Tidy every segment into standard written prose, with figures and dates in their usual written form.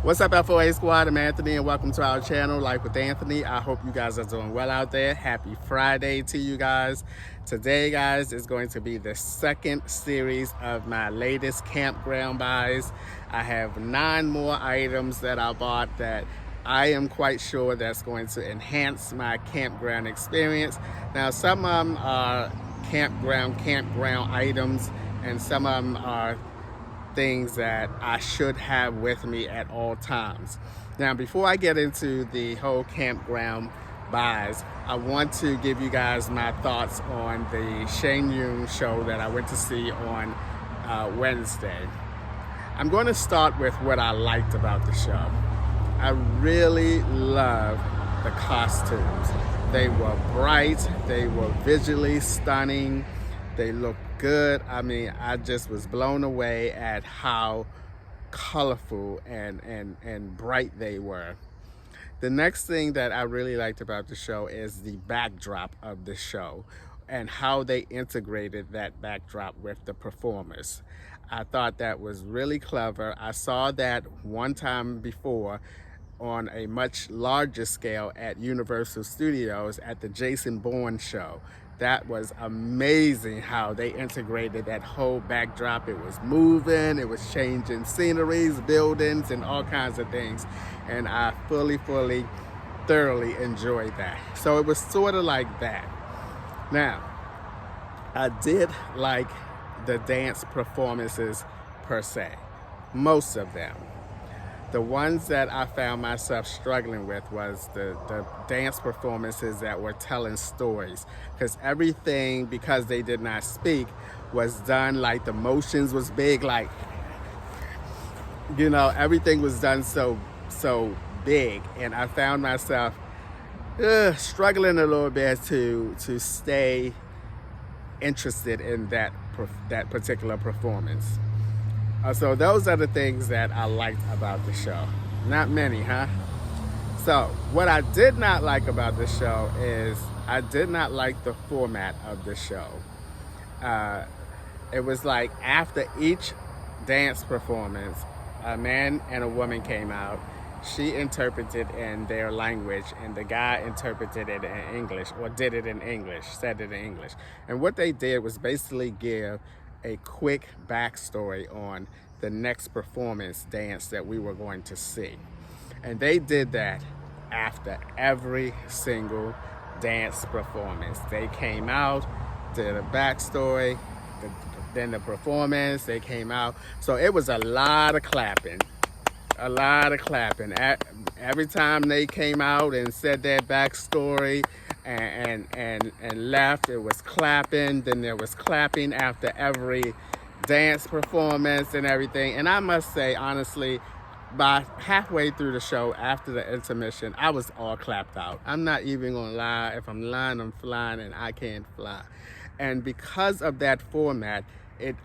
What's up, FOA Squad? I'm Anthony, and welcome to our channel, Life with Anthony. I hope you guys are doing well out there. Happy Friday to you guys. Today, guys, is going to be the second series of my latest campground buys. I have 9 more items that I bought that I am quite sure that's going to enhance my campground experience. Now, some of them are campground items, and some of them are things that I should have with me at all times. Now, before I get into the whole campground buys, I want to give you guys my thoughts on the Shenyang show that I went to see on Wednesday. I'm going to start with what I liked about the show. I really love the costumes. They were bright, they were visually stunning, they looked good. I mean, I just was blown away at how colorful and bright they were. The next thing that I really liked about the show is the backdrop of the show and how they integrated that backdrop with the performers. I thought that was really clever. I saw that one time before on a much larger scale at Universal Studios at the Jason Bourne show. That was amazing how they integrated that whole backdrop. It was moving, it was changing sceneries, buildings, and all kinds of things. And I thoroughly enjoyed that. So it was sort of like that. Now, I did like the dance performances per se, most of them. The ones that I found myself struggling with was the dance performances that were telling stories, because everything, because they did not speak, was done like the motions was big, like, you know, everything was done so big, and I found myself struggling a little bit to stay interested in that particular performance. So those are the things that I liked about the show. Not many, huh? So what I did not like about the show is I did not like the format of the show. It was like after each dance performance, a man and a woman came out. She interpreted in their language, and the guy interpreted it in English, or did it in English, said it in English. And what they did was basically give a quick backstory on the next performance dance that we were going to see. And they did that after every single dance performance. They came out, did a backstory, then the performance, they came out. So it was a lot of clapping. Every time they came out and said their backstory and left, it was clapping. Then there was clapping after every dance performance and everything. And I must say, honestly, by halfway through the show, after the intermission, I was all clapped out. I'm not even gonna lie. If I'm lying, I'm flying, and I can't fly. And because of that format,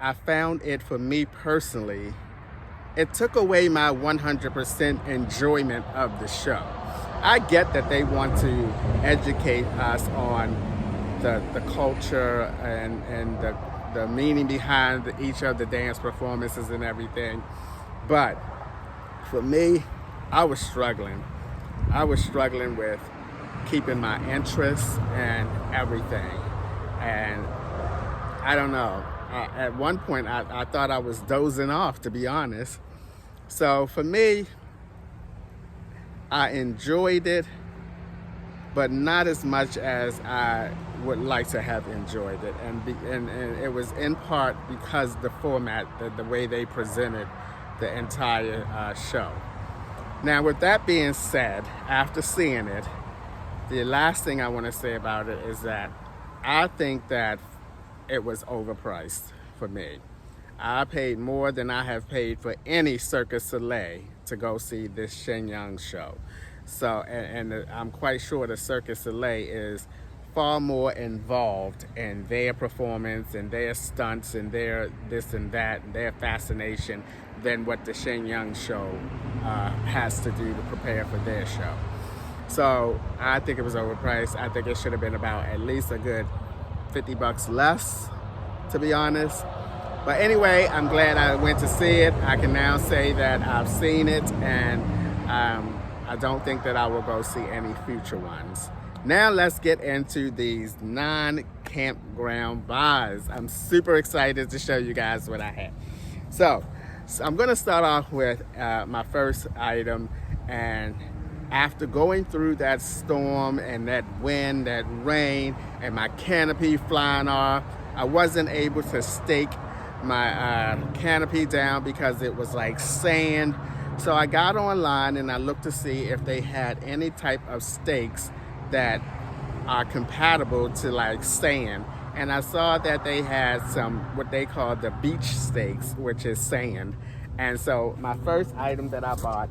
I found it, for me personally, it took away my 100% enjoyment of the show. I get that they want to educate us on the culture and the meaning behind each of the dance performances and everything. But for me, I was struggling. I was struggling with keeping my interest and everything. And I don't know. At one point, I thought I was dozing off, to be honest. So for me, I enjoyed it, but not as much as I would like to have enjoyed it. And it was in part because the format, the way they presented the entire show. Now, with that being said, after seeing it, the last thing I want to say about it is that I think that it was overpriced for me. I paid more than I have paid for any Cirque du Soleil to go see this Shenyang show. So, and I'm quite sure the Cirque du Soleil is far more involved in their performance and their stunts and their this and that and their fascination than what the Shenyang show has to do to prepare for their show. So I think it was overpriced. I think it should have been about at least a good $50 less, to be honest. But anyway, I'm glad I went to see it. I can now say that I've seen it, and I don't think that I will go see any future ones. Now let's get into these non-campground buys. I'm super excited to show you guys what I have. So I'm gonna start off with my first item, and after going through that storm and that wind, that rain, and my canopy flying off, I wasn't able to stake my canopy down because it was like sand. So I got online and I looked to see if they had any type of stakes that are compatible to like sand. And I saw that they had some what they call the beach stakes, which is sand. And so my first item that I bought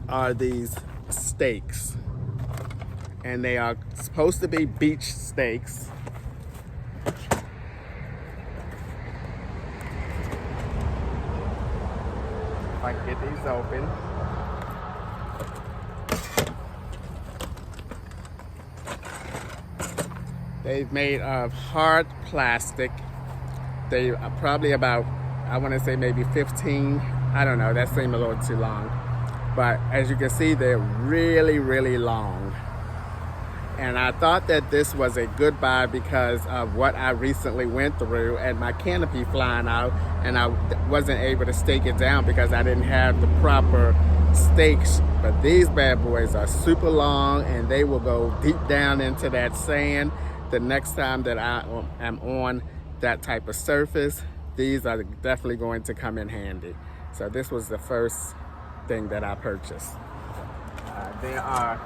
are these stakes. And they are supposed to be beach stakes. If I can get these open. They've made of hard plastic. They are probably about, I want to say maybe 15. I don't know, that seemed a little too long. But as you can see, they're really, really long. And I thought that this was a good buy because of what I recently went through and my canopy flying out, and I wasn't able to stake it down because I didn't have the proper stakes. But these bad boys are super long and they will go deep down into that sand. The next time that I am on that type of surface, these are definitely going to come in handy. So this was the first thing that I purchased. There are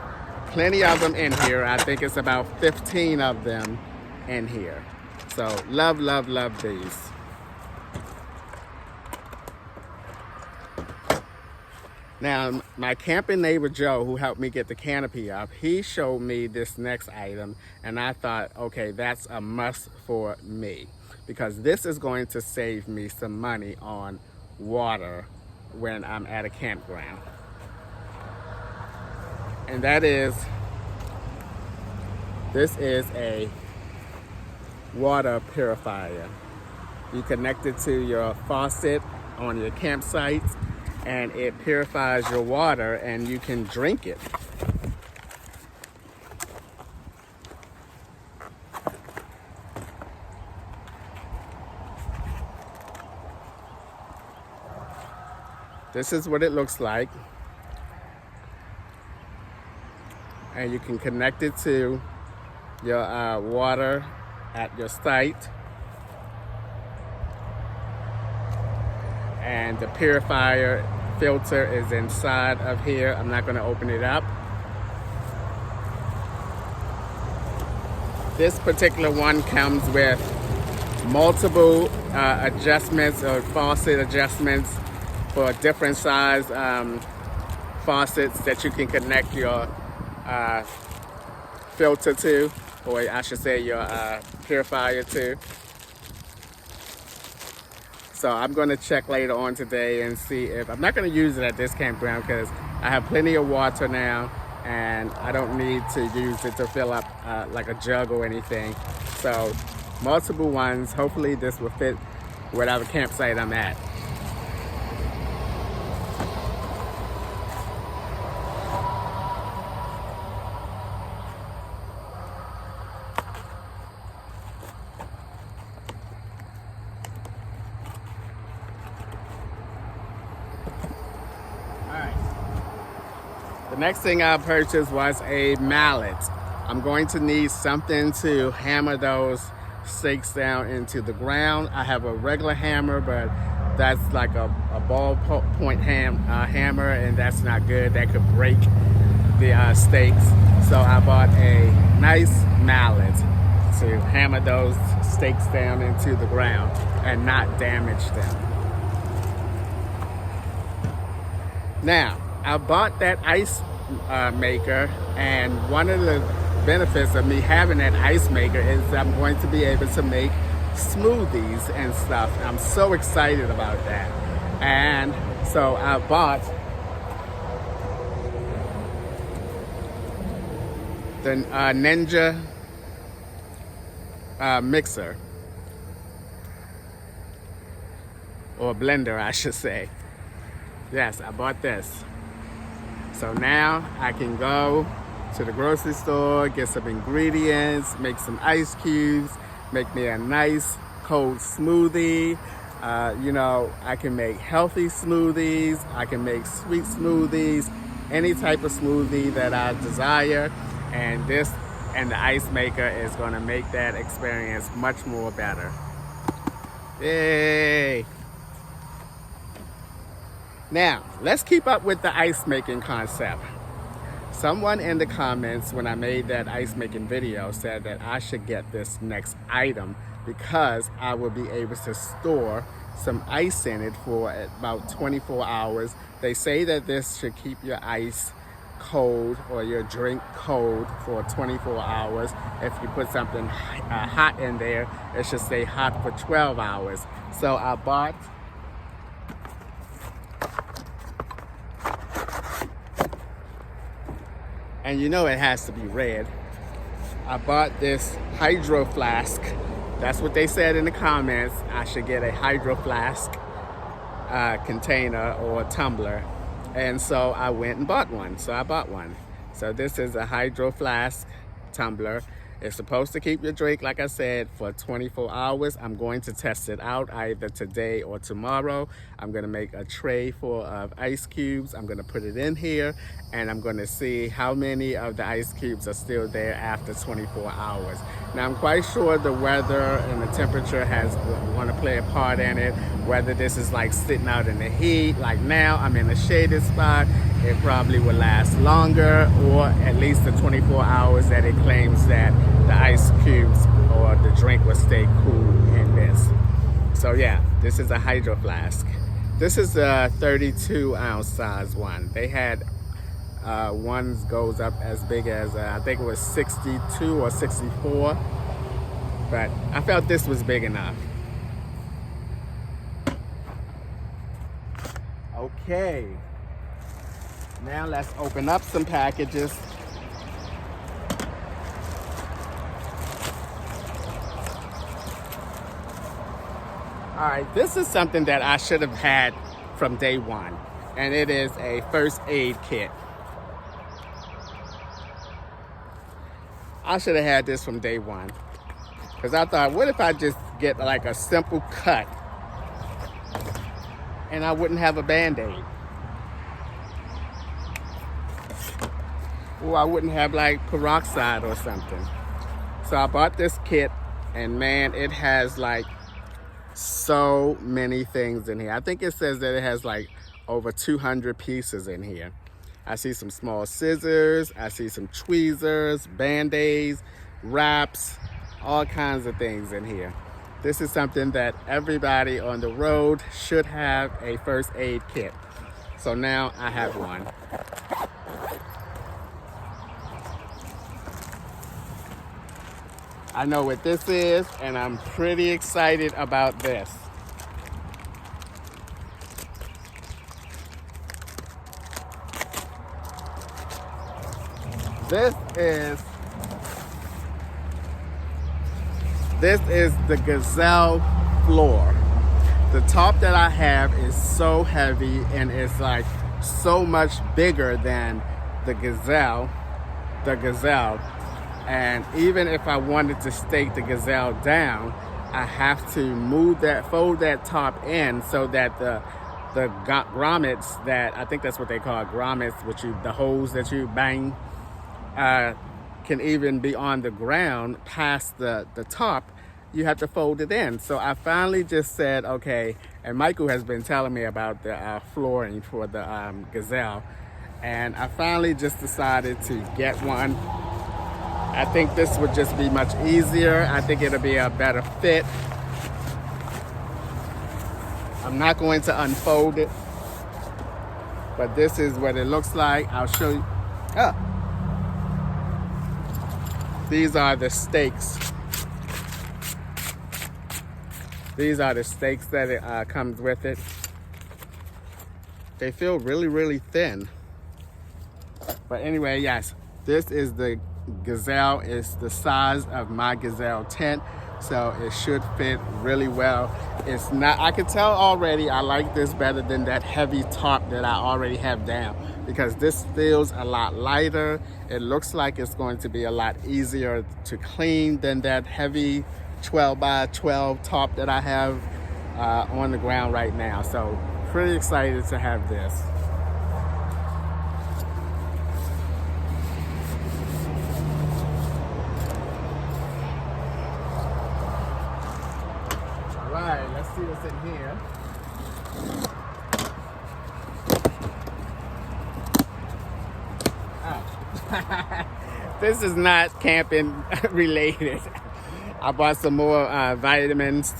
plenty of them in here. I think it's about 15 of them in here. So love, love, love these. Now, my camping neighbor Joe, who helped me get the canopy up, he showed me this next item, and I thought, okay, that's a must for me, because this is going to save me some money on water when I'm at a campground. And that is, this is a water purifier. You connect it to your faucet on your campsite, and it purifies your water and you can drink it. This is what it looks like. And you can connect it to your water at your site. And the purifier filter is inside of here. I'm not going to open it up. This particular one comes with multiple adjustments or faucet adjustments for different size faucets that you can connect your filter to, or I should say your purifier to. So I'm going to check later on today and see if, I'm not going to use it at this campground because I have plenty of water now and I don't need to use it to fill up like a jug or anything. So multiple ones, hopefully this will fit whatever campsite I'm at. The next thing I purchased was a mallet. I'm going to need something to hammer those stakes down into the ground. I have a regular hammer, but that's like a ballpoint hammer, and that's not good. That could break the stakes. So I bought a nice mallet to hammer those stakes down into the ground and not damage them. Now, I bought that ice maker, and one of the benefits of me having that ice maker is I'm going to be able to make smoothies and stuff. I'm so excited about that. And so I bought the Ninja mixer. or blender, I should say. Yes, I bought this. So now I can go to the grocery store, get some ingredients, make some ice cubes, make me a nice cold smoothie. You know, I can make healthy smoothies, I can make sweet smoothies, any type of smoothie that I desire. And this and the ice maker is gonna make that experience much more better. Yay! Now, let's keep up with the ice making concept. Someone in the comments when I made that ice making video said that I should get this next item because I will be able to store some ice in it for about 24 hours. They say that this should keep your ice cold or your drink cold for 24 hours. If you put something hot in there, it should stay hot for 12 hours. So I bought and you know it has to be red. I bought this hydro flask. That's what they said in the comments. I should get a hydro flask container or tumbler. And so I went and bought one. So I bought one. So this is a hydro flask tumbler. It's supposed to keep your drink, like I said, for 24 hours. I'm going to test it out either today or tomorrow. I'm gonna make a tray full of ice cubes. I'm gonna put it in here and I'm gonna see how many of the ice cubes are still there after 24 hours. Now I'm quite sure the weather and the temperature want to play a part in it. Whether this is like sitting out in the heat, like now I'm in a shaded spot, it probably will last longer, or at least the 24 hours that it claims that the ice cubes or the drink will stay cool in this. So yeah, this is a hydro flask. This is a 32 ounce size one. They had ones goes up as big as I think it was 62 or 64, but I felt this was big enough. Okay, now let's open up some packages. All right, this is something that I should have had from day one, and it is a first aid kit. I should have had this from day one, because I thought, what if I just get like a simple cut and I wouldn't have a Band-Aid? Or I wouldn't have like peroxide or something. So I bought this kit, and man, it has like so many things in here. I think it says that it has like over 200 pieces in here. I see some small scissors, I see some tweezers, Band-Aids, wraps, all kinds of things in here. This is something that everybody on the road should have, a first aid kit. So now I have one. I know what this is, and I'm pretty excited about this. This is the Gazelle Floor. The top that I have is so heavy, and it's like so much bigger than the Gazelle. And even if I wanted to stake the Gazelle down, I have to fold that top in so that the grommets, that I think that's what they call grommets, the holes that you bang, can even be on the ground past the top. You have to fold it in. So I finally just said, okay, and Michael has been telling me about the flooring for the Gazelle, and I finally just decided to get one. I think this would just be much easier. I think it'll be a better fit. I'm not going to unfold it, but this is what it looks like. I'll show you. These are the stakes. These are the stakes that it comes with it. They feel really, really thin. But anyway, yes, this is the Gazelle. Is the size of my Gazelle tent, so it should fit really well. It's not, I can tell already I like this better than that heavy tarp that I already have down, because this feels a lot lighter. It looks like it's going to be a lot easier to clean than that heavy 12 by 12 tarp that I have on the ground right now. So pretty excited to have this. All right, let's see what's in here. Oh. This is not camping related. I bought some more vitamins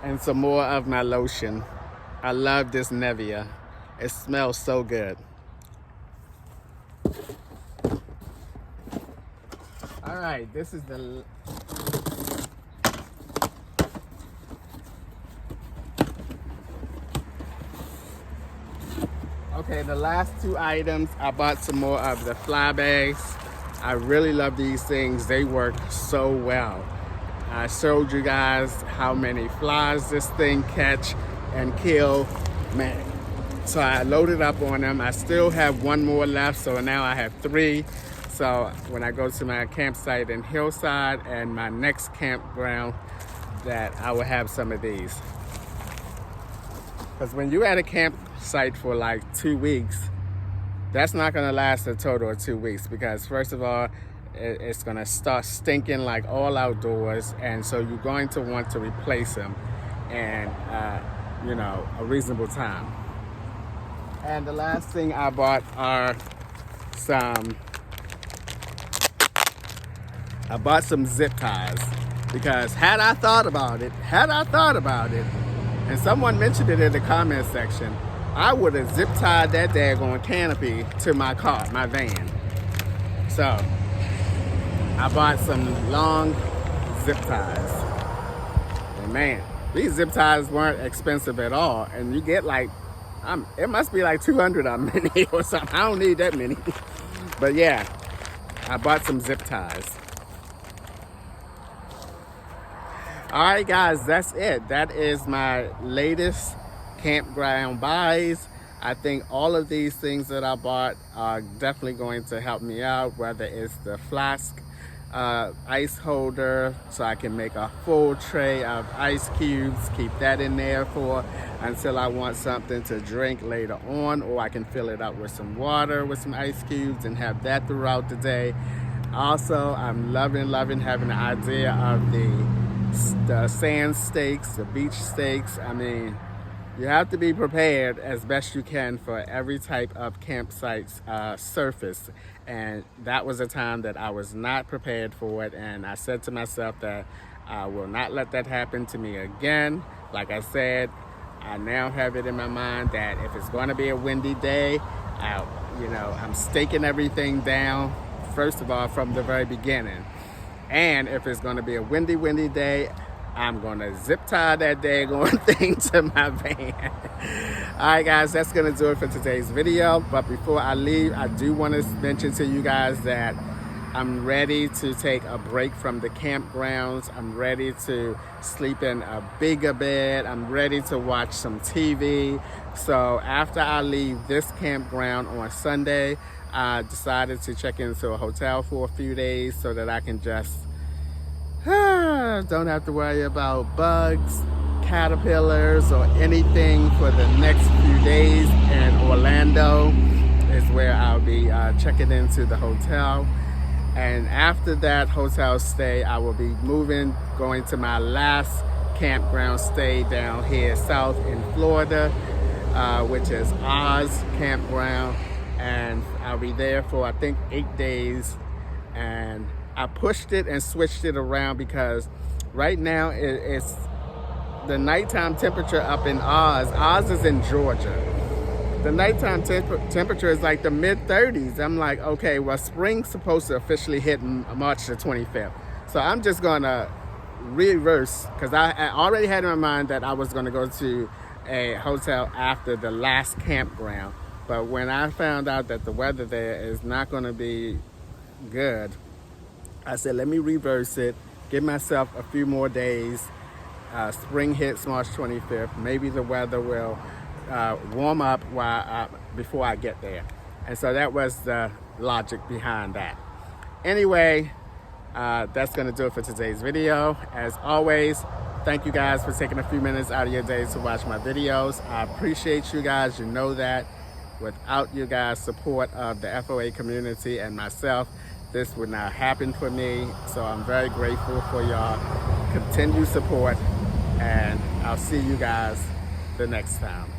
and some more of my lotion. I love this Nivea. It smells so good. All right, this is the okay, the last two items, I bought some more of the fly bags. I really love these things. They work so well. I showed you guys how many flies this thing catch and kill, man. So I loaded up on them. I still have one more left, so now I have 3. So when I go to my campsite in Hillside and my next campground, that I will have some of these. Because when you're at a campsite for like 2 weeks, that's not gonna last a total of 2 weeks, because first of all, it's gonna start stinking like all outdoors, and so you're going to want to replace them in you know, a reasonable time. And the last thing I bought are some zip ties, because had I thought about it, and someone mentioned it in the comment section, I would have zip tied that daggone canopy to my car, my van. So I bought some long zip ties. And man, these zip ties weren't expensive at all. And you get like, it must be like 200 of them in here or something. I don't need that many. But yeah, I bought some zip ties. All right, guys, that's it. That is my latest campground buys. I think all of these things that I bought are definitely going to help me out, whether it's the flask ice holder, so I can make a full tray of ice cubes, keep that in there for until I want something to drink later on, or I can fill it up with some water with some ice cubes and have that throughout the day. Also, I'm loving having the idea of the sand steaks, the beach steaks. I mean, you have to be prepared as best you can for every type of campsite's surface. And that was a time that I was not prepared for it. And I said to myself that I will not let that happen to me again. Like I said, I now have it in my mind that if it's going to be a windy day, I'm staking everything down, first of all, from the very beginning. And if it's going to be a windy day, I'm going to zip tie that daggone thing to my van. All right, guys, that's going to do it for today's video. But before I leave, I do want to mention to you guys that I'm ready to take a break from the campgrounds. I'm ready to sleep in a bigger bed. I'm ready to watch some TV. So after I leave this campground on Sunday, I decided to check into a hotel for a few days so that I can just don't have to worry about bugs, caterpillars, or anything for the next few days. And Orlando is where I'll be checking into the hotel. And after that hotel stay, I will be going to my last campground stay down here south in Florida, which is Oz Campground. And I'll be there for, I think, 8 days. And I pushed it and switched it around because right now it's the nighttime temperature up in Oz. Oz is in Georgia. The nighttime temperature is like the mid-30s. I'm like, okay, well, spring's supposed to officially hit March the 25th. So I'm just gonna reverse, because I already had in my mind that I was gonna go to a hotel after the last campground. But when I found out that the weather there is not gonna be good, I said, let me reverse it, give myself a few more days. Spring hits March 25th. Maybe the weather will warm up before I get there. And so that was the logic behind that. Anyway, that's going to do it for today's video. As always, thank you guys for taking a few minutes out of your day to watch my videos. I appreciate you guys. You know that. Without you guys' support of the FOA community and myself, this would not happen for me. So I'm very grateful for y'all continued support, and I'll see you guys the next time.